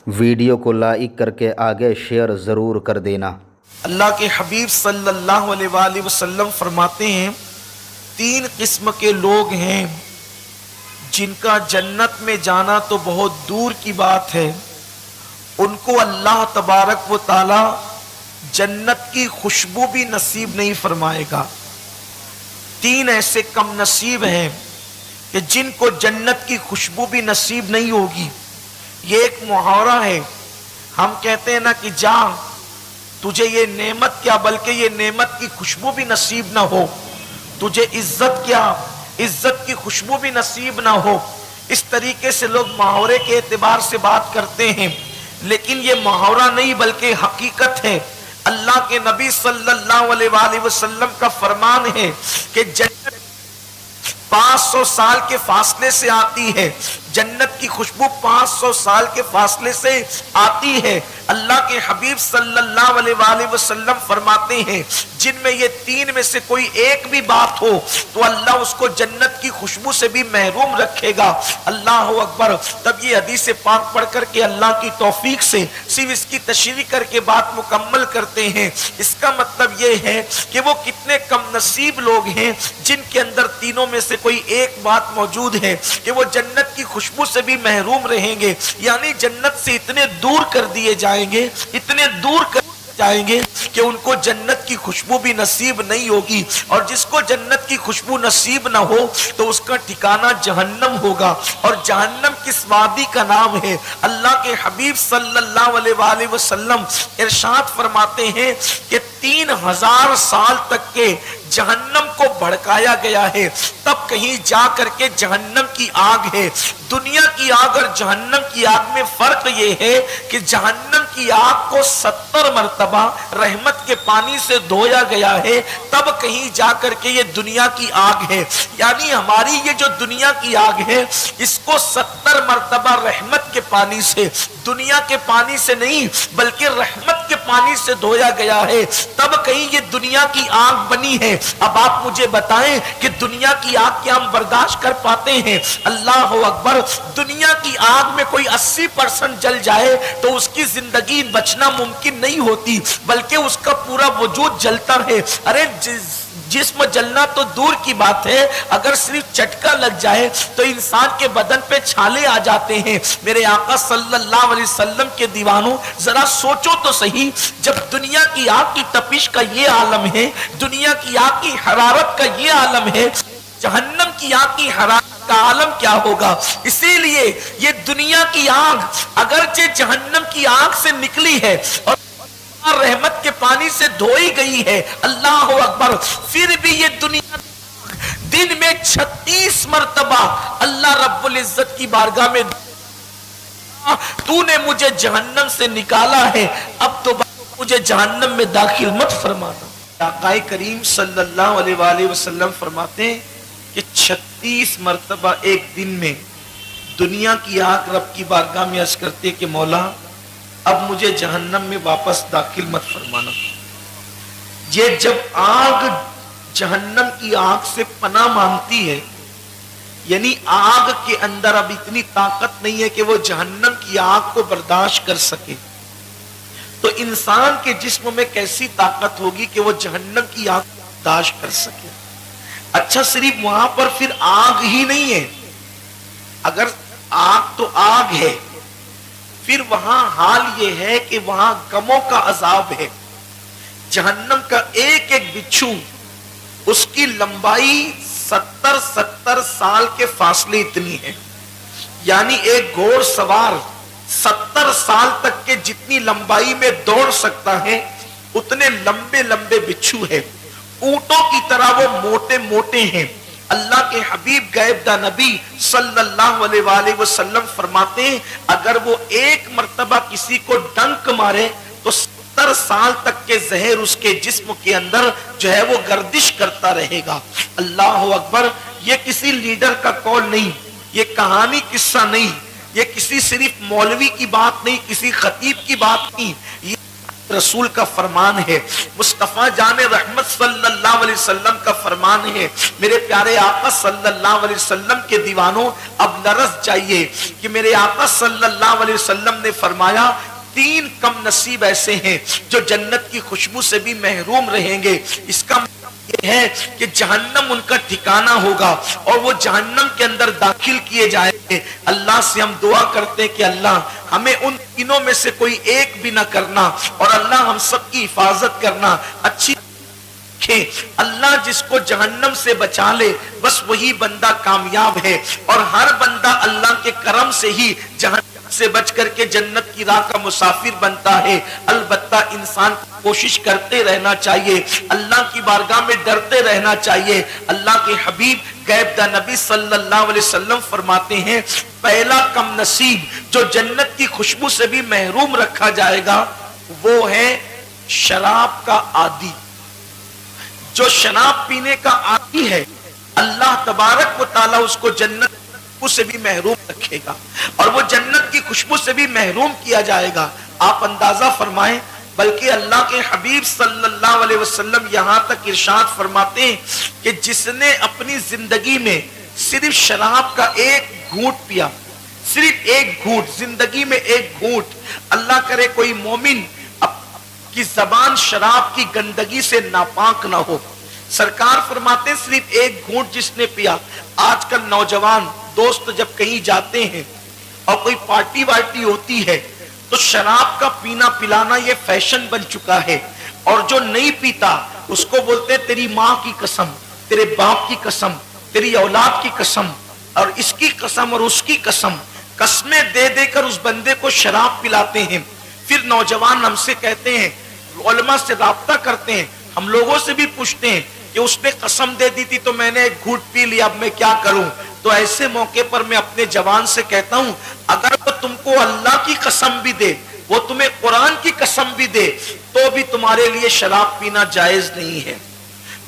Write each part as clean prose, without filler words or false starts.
Video کو like کر کے آگے شیئر ضرور کر دینا۔ اللہ کے حبیب صلی اللہ علیہ وآلہ وسلم فرماتے ہیں 3 قسم کے لوگ ہیں جن کا جنت میں جانا تو بہت دور کی بات ہے، ان کو اللہ تبارک و تعالی جنت کی خوشبو بھی نصیب نہیں فرمائے گا۔ 3 ایسے کم نصیب ہیں کہ جن کو جنت کی خوشبو بھی نصیب نہیں ہوگی۔ یہ ایک محاورہ ہے، ہم کہتے ہیں نا کہ جا تجھے یہ نعمت کیا بلکہ یہ نعمت کی خوشبو بھی نصیب نہ ہو، تجھے عزت کیا عزت کی خوشبو بھی نصیب نہ ہو۔ اس طریقے سے لوگ محاورے کے اعتبار سے بات کرتے ہیں، لیکن یہ محاورہ نہیں بلکہ حقیقت ہے۔ اللہ کے نبی صلی اللہ علیہ وآلہ وسلم کا فرمان ہے کہ جنت 500 سال کے فاصلے سے آتی ہے، جنت کی خوشبو 500 سال کے فاصلے سے آتی ہے۔ اللہ کے حبیب صلی اللہ علیہ وآلہ وسلم فرماتے ہیں جن میں یہ 3 میں سے کوئی ایک بھی بات ہو تو اللہ اس کو جنت کی خوشبو سے بھی محروم رکھے گا۔ اللہ اکبر۔ تب یہ حدیث پاک پڑھ کر کے اللہ کی توفیق سے صرف اس کی تشریح کر کے بات مکمل کرتے ہیں۔ اس کا مطلب یہ ہے کہ وہ کتنے کم نصیب لوگ ہیں جن کے اندر تینوں میں سے کوئی ایک بات موجود ہے کہ وہ جنت کی خوشبو سے بھی محروم رہیں گے، یعنی جنت سے اتنے دور کر دیے جائیں گے، اتنے دور کر جائیں گے کہ ان کو جنت کی خوشبو بھی نصیب نہیں ہوگی۔ اور جس کو جنت کی خوشبو نصیب نہ ہو تو اس کا ٹھکانہ جہنم ہوگا، اور جہنم کس وادی کا نام ہے؟ اللہ کے حبیب صلی اللہ علیہ وآلہ وسلم ارشاد فرماتے ہیں کہ 3000 سال تک کے جہنم کو بھڑکایا گیا ہے، تب کہیں جا کر کے جہنم کی آگ ہے۔ دنیا کی آگ اور جہنم کی آگ میں فرق یہ ہے کہ جہنم کی آگ کو 70 مرتبہ رحمت کے پانی سے دھویا گیا ہے، تب کہیں جا کر کے یہ دنیا کی آگ ہے۔ یعنی ہماری یہ جو دنیا کی آگ ہے اس کو 70 مرتبہ رحمت کے پانی سے، دنیا کے پانی سے نہیں بلکہ رحمت کے پانی سے دھویا گیا ہے، تب کہیں یہ دنیا کی آگ بنی ہے۔ اب آپ مجھے بتائیں کہ دنیا کی آگ کیا ہم برداشت کر پاتے ہیں؟ اللہ اکبر۔ دنیا کی آگ میں کوئی 80% جل جائے تو اس کی زندگی بچنا ممکن نہیں ہوتی، بلکہ اس کا پورا وجود جلتا ہے۔ ارے جسم جلنا تو دور کی بات ہے، اگر صرف چٹکا لگ جائے تو انسان کے بدن پہ چھالے آ جاتے ہیں۔ میرے آقا صلی اللہ علیہ وسلم کے دیوانوں ذرا سوچو تو صحیح، جب دنیا کی آگ کی تپش کا یہ عالم ہے، دنیا کی آگ کی حرارت کا یہ عالم ہے، جہنم کی آگ کی حرارت کا عالم کیا ہوگا؟ اسی لیے یہ دنیا کی آگ اگرچہ جہنم کی آگ سے نکلی ہے اور رحمت کے پانی سے دھوئی گئی ہے، اللہ اکبر، پھر بھی یہ دنیا دن میں 36 مرتبہ اللہ رب العزت کی بارگاہ میں تو نے مجھے جہنم سے نکالا ہے، اب تو مجھے جہنم میں داخل مت فرمانا۔ آقا کریم صلی اللہ علیہ وآلہ وسلم فرماتے ہیں کہ 36 مرتبہ ایک دن میں دنیا کی آگ رب کی بارگاہ میں عرض کرتے کہ مولا اب مجھے جہنم میں واپس داخل مت فرمانا۔ یہ جب آگ جہنم کی آگ سے پناہ مانگتی ہے، یعنی آگ کے اندر اب اتنی طاقت نہیں ہے کہ وہ جہنم کی آگ کو برداشت کر سکے، تو انسان کے جسم میں کیسی طاقت ہوگی کہ وہ جہنم کی آگ برداشت کر سکے؟ اچھا صرف وہاں پر پھر آگ ہی نہیں ہے، اگر آگ تو آگ ہے، پھر وہاں حال یہ ہے کہ وہاں غموں کا عذاب ہے۔ جہنم کا ایک ایک بچھو اس کی لمبائی 70 سال کے فاصلے اتنی ہے، یعنی ایک گھوڑ سوار 70 سال تک کے جتنی لمبائی میں دوڑ سکتا ہے اتنے لمبے لمبے بچھو ہے، اونٹوں کی طرح وہ موٹے موٹے ہیں۔ اللہ کے حبیب غیب دا نبی صلی اللہ علیہ وآلہ وسلم فرماتے ہیں اگر وہ ایک مرتبہ کسی کو ڈنک مارے تو 70 سال تک کے زہر اس کے جسم کے اندر جو ہے وہ گردش کرتا رہے گا۔ اللہ اکبر۔ یہ کسی لیڈر کا قول نہیں، یہ کہانی قصہ نہیں، یہ کسی صرف مولوی کی بات نہیں، کسی خطیب کی بات نہیں، یہ रसूल का फरमान है, मुस्तफ़ा जान रहमत सल्लल्लाहु अलैहि वसल्लम का फरमान है। मेरे प्यारे आका सल्लल्लाहु अलैहि वसल्लम के दीवानों, अब लरज़ जाइए कि मेरे आका सल्लल्लाहु अलैहि वसल्लम ने फरमाया 3 कम नसीब ऐसे हैं जो जन्नत की खुशबू से भी महरूम रहेंगे। इसका ये है कि जहन्नम उनका ठिकाना होगा और वो जहन्नम के अंदर दाखिल किए जाएंगे। अल्लाह से हम दुआ करते हैं कि अल्लाह हमें उन तीनों में से कोई एक भी ना करना और अल्लाह हम सब की हिफाजत करना। अच्छी अल्लाह जिसको जहन्नम से बचा ले बस वही बंदा कामयाब है और हर बंदा अल्लाह के करम से ही जहन्नम से बच करके जन्नत की राह का मुसाफिर बनता है। अलबत्ता इंसान को कोशिश करते रहना चाहिए, अल्लाह की बारगाह में डरते रहना चाहिए। अल्लाह के हबीब गैब दा नबी सल्लल्लाहु अलैहि वसल्लम फरमाते हैं पहला कम नसीब जो जन्नत की खुशबू से भी महरूम रखा जाएगा वो है शराब का आदी। जो शराब पीने का आदी है अल्लाह तबारक व तआला उसको जन्नत से भी महरूम रखेगा और वो जन्नत की खुशबू से भी महरूम किया जाएगा। आप अंदाजा फरमाएं, बल्कि अल्लाह के हबीब सल्लल्लाहु अलैहि वसल्लम यहां तक इरशाद फरमाते हैं कि जिसने अपनी जिंदगी में सिर्फ शराब का एक घूंट पिया, सिर्फ एक घूंट, जिंदगी में एक घूंट, अल्लाह करे कोई मोमिन की जबान शराब की गंदगी से नापाक ना हो। सरकार फरमाते सिर्फ एक घूंट जिसने पिया। आजकल नौजवान दोस्त जब कहीं जाते हैं और कोई पार्टी वार्टी होती है तो शराब का पीना पिलाना ये फैशन बन चुका है और जो नहीं पीता उसको बोलते तेरी माँ की कसम, तेरे बाप की कसम, तेरी औलाद की कसम और इसकी कसम और उसकी कसम, कस्में दे देकर उस बंदे को शराब पिलाते हैं। फिर नौजवान हमसे कहते हैं, उलमा से राब्ता करते हैं, हम लोगों से भी पूछते हैं कि उसने कसम दे दी थी तो मैंने एक घूंट पी लिया, अब मैं क्या करूं। तो ऐसे मौके पर मैं अपने जवान से कहता हूं अगर वो तुमको अल्लाह की कसम भी दे, वो तुम्हें कुरान की कसम भी दे तो भी तुम्हारे लिए शराब पीना जायज नहीं है।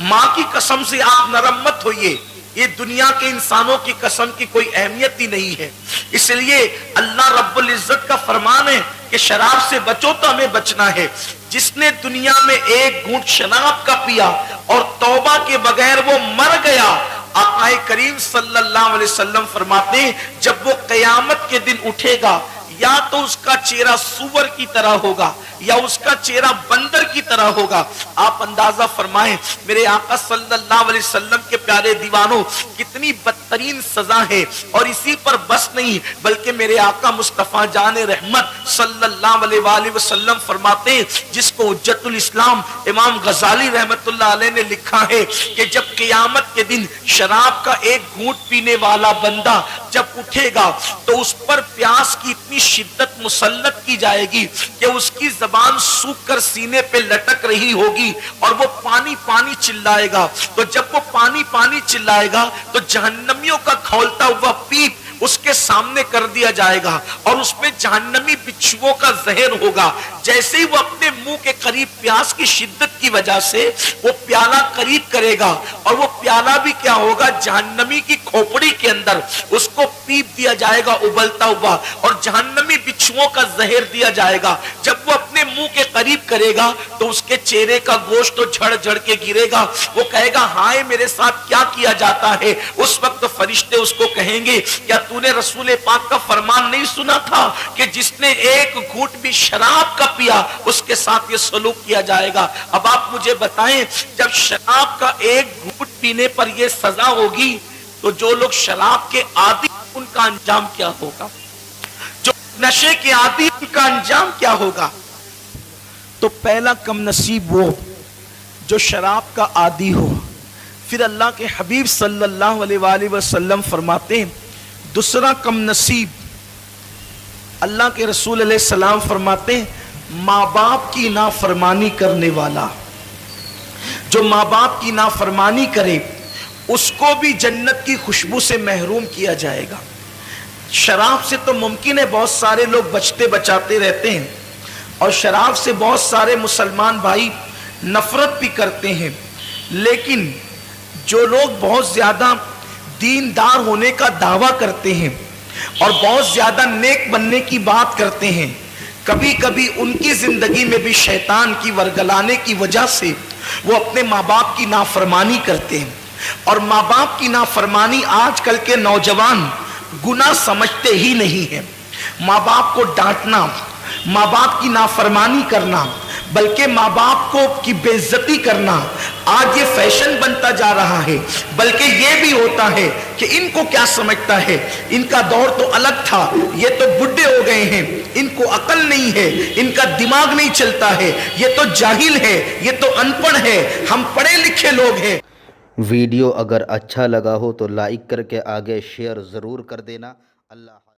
माँ की कसम से आप नरम मत होइए, ये दुनिया के इंसानों की कसम की कोई अहमियत ही नहीं है। इसलिए अल्लाह रब्बुल इज्जत का फरमान है कि शराब से बचो तो हमें बचना है। जिसने दुनिया में एक घूंट शराब का पिया और तौबा के बगैर वो मर गया, आक़ाए करीम सल्लल्लाहु अलैहि वसल्लम फरमाते हैं जब वो क़यामत के दिन उठेगा या तो उसका चेहरा सूअर की तरह होगा या उसका चेहरा बंदर की तरह होगा। आप अंदाजा फरमाएं मेरे आका सल्लल्लाहु अलैहि वसल्लम के प्यारे दीवानों कितनी बदतरीन सजा है। और इसी पर बस नहीं बल्कि मेरे आका मुस्तफा जान रहमत सल्लल्लाहु अलैहि वसल्लम फरमाते हैं जिसको हुज्जतुल इस्लाम इमाम गजाली रहमतुल्लाह अलैह ने लिखा है कि जब क़यामत के दिन शराब का एक घूंट पीने वाला बंदा जब उठेगा तो उस पर प्यास की इतनी शिद्दत मुसल्लत की जाएगी कि उसकी जबान सूख कर सीने पे लटक रही होगी और वो पानी पानी चिल्लाएगा। तो जब वो पानी पानी चिल्लाएगा तो जहन्नमियों का खौलता हुआ पीप उसके सामने कर दिया जाएगा और उसमें जहन्नमी बिच्छुओं का जहर होगा। जैसे ही वो अपने मुंह के करीब प्यास की शिद्दत की वजह से वो प्याला करीब करेगा और वो प्याला भी क्या होगा, जहन्नमी की खोपड़ी के अंदर उसको पीप दिया जाएगा उबलता हुआ और जहन्नमी बिच्छुओं का जहर दिया जाएगा। जब वो अपने मुंह के करीब करेगा तो उसके चेहरे का गोश्त तो झड़ झड़ के गिरेगा। वो कहेगा हाय मेरे साथ क्या किया जाता है। उस वक्त फरिश्ते उसको कहेंगे क्या तूने रसूल पाक का फरमान नहीं सुना था कि जिसने एक घूंट भी शराब का पिया उसके साथ ये सलूक किया जाएगा। अब आप मुझे बताएं जब शराब का एक घूंट पीने पर ये सजा होगी तो जो लोग शराब के आदी उनका अंजाम क्या होगा, जो नशे के आदी उनका अंजाम क्या होगा। तो पहला कम नसीब वो जो शराब का आदी हो। फिर अल्लाह के हबीब सल्लल्लाहु अलैहि वसल्लम फरमाते हैं दूसरा कम नसीब, अल्लाह के रसूल अलैहि सलाम फरमाते हैं माँ बाप की नाफरमानी करने वाला, जो माँ बाप की नाफरमानी करे उसको भी जन्नत की खुशबू से महरूम किया जाएगा। शराब से तो मुमकिन है बहुत सारे लोग बचते बचाते रहते हैं और शराब से बहुत सारे मुसलमान भाई नफरत भी करते हैं, लेकिन जो लोग बहुत ज्यादा दीनदार होने का दावा करते हैं और बहुत ज्यादा नेक बनने की बात करते हैं, कभी कभी उनकी जिंदगी में भी शैतान की वरगलाने की वजह से वो अपने माँ बाप की नाफरमानी करते हैं। और माँ बाप की नाफरमानी आजकल के नौजवान गुनाह समझते ही नहीं है। माँ बाप को डांटना, माँ बाप की नाफरमानी करना, बल्कि माँ बाप को की बेइज्जती करना आज ये फैशन बनता जा रहा है। बल्कि ये भी होता है कि इनको क्या समझता है, इनका दौर तो अलग था, ये तो बुढ़े हो गए हैं, इनको अकल नहीं है, इनका दिमाग नहीं चलता है, ये तो जाहिल है, ये तो अनपढ़ है, हम पढ़े लिखे लोग हैं। वीडियो अगर अच्छा लगा हो तो लाइक करके आगे शेयर ज़रूर कर देना। अल्लाह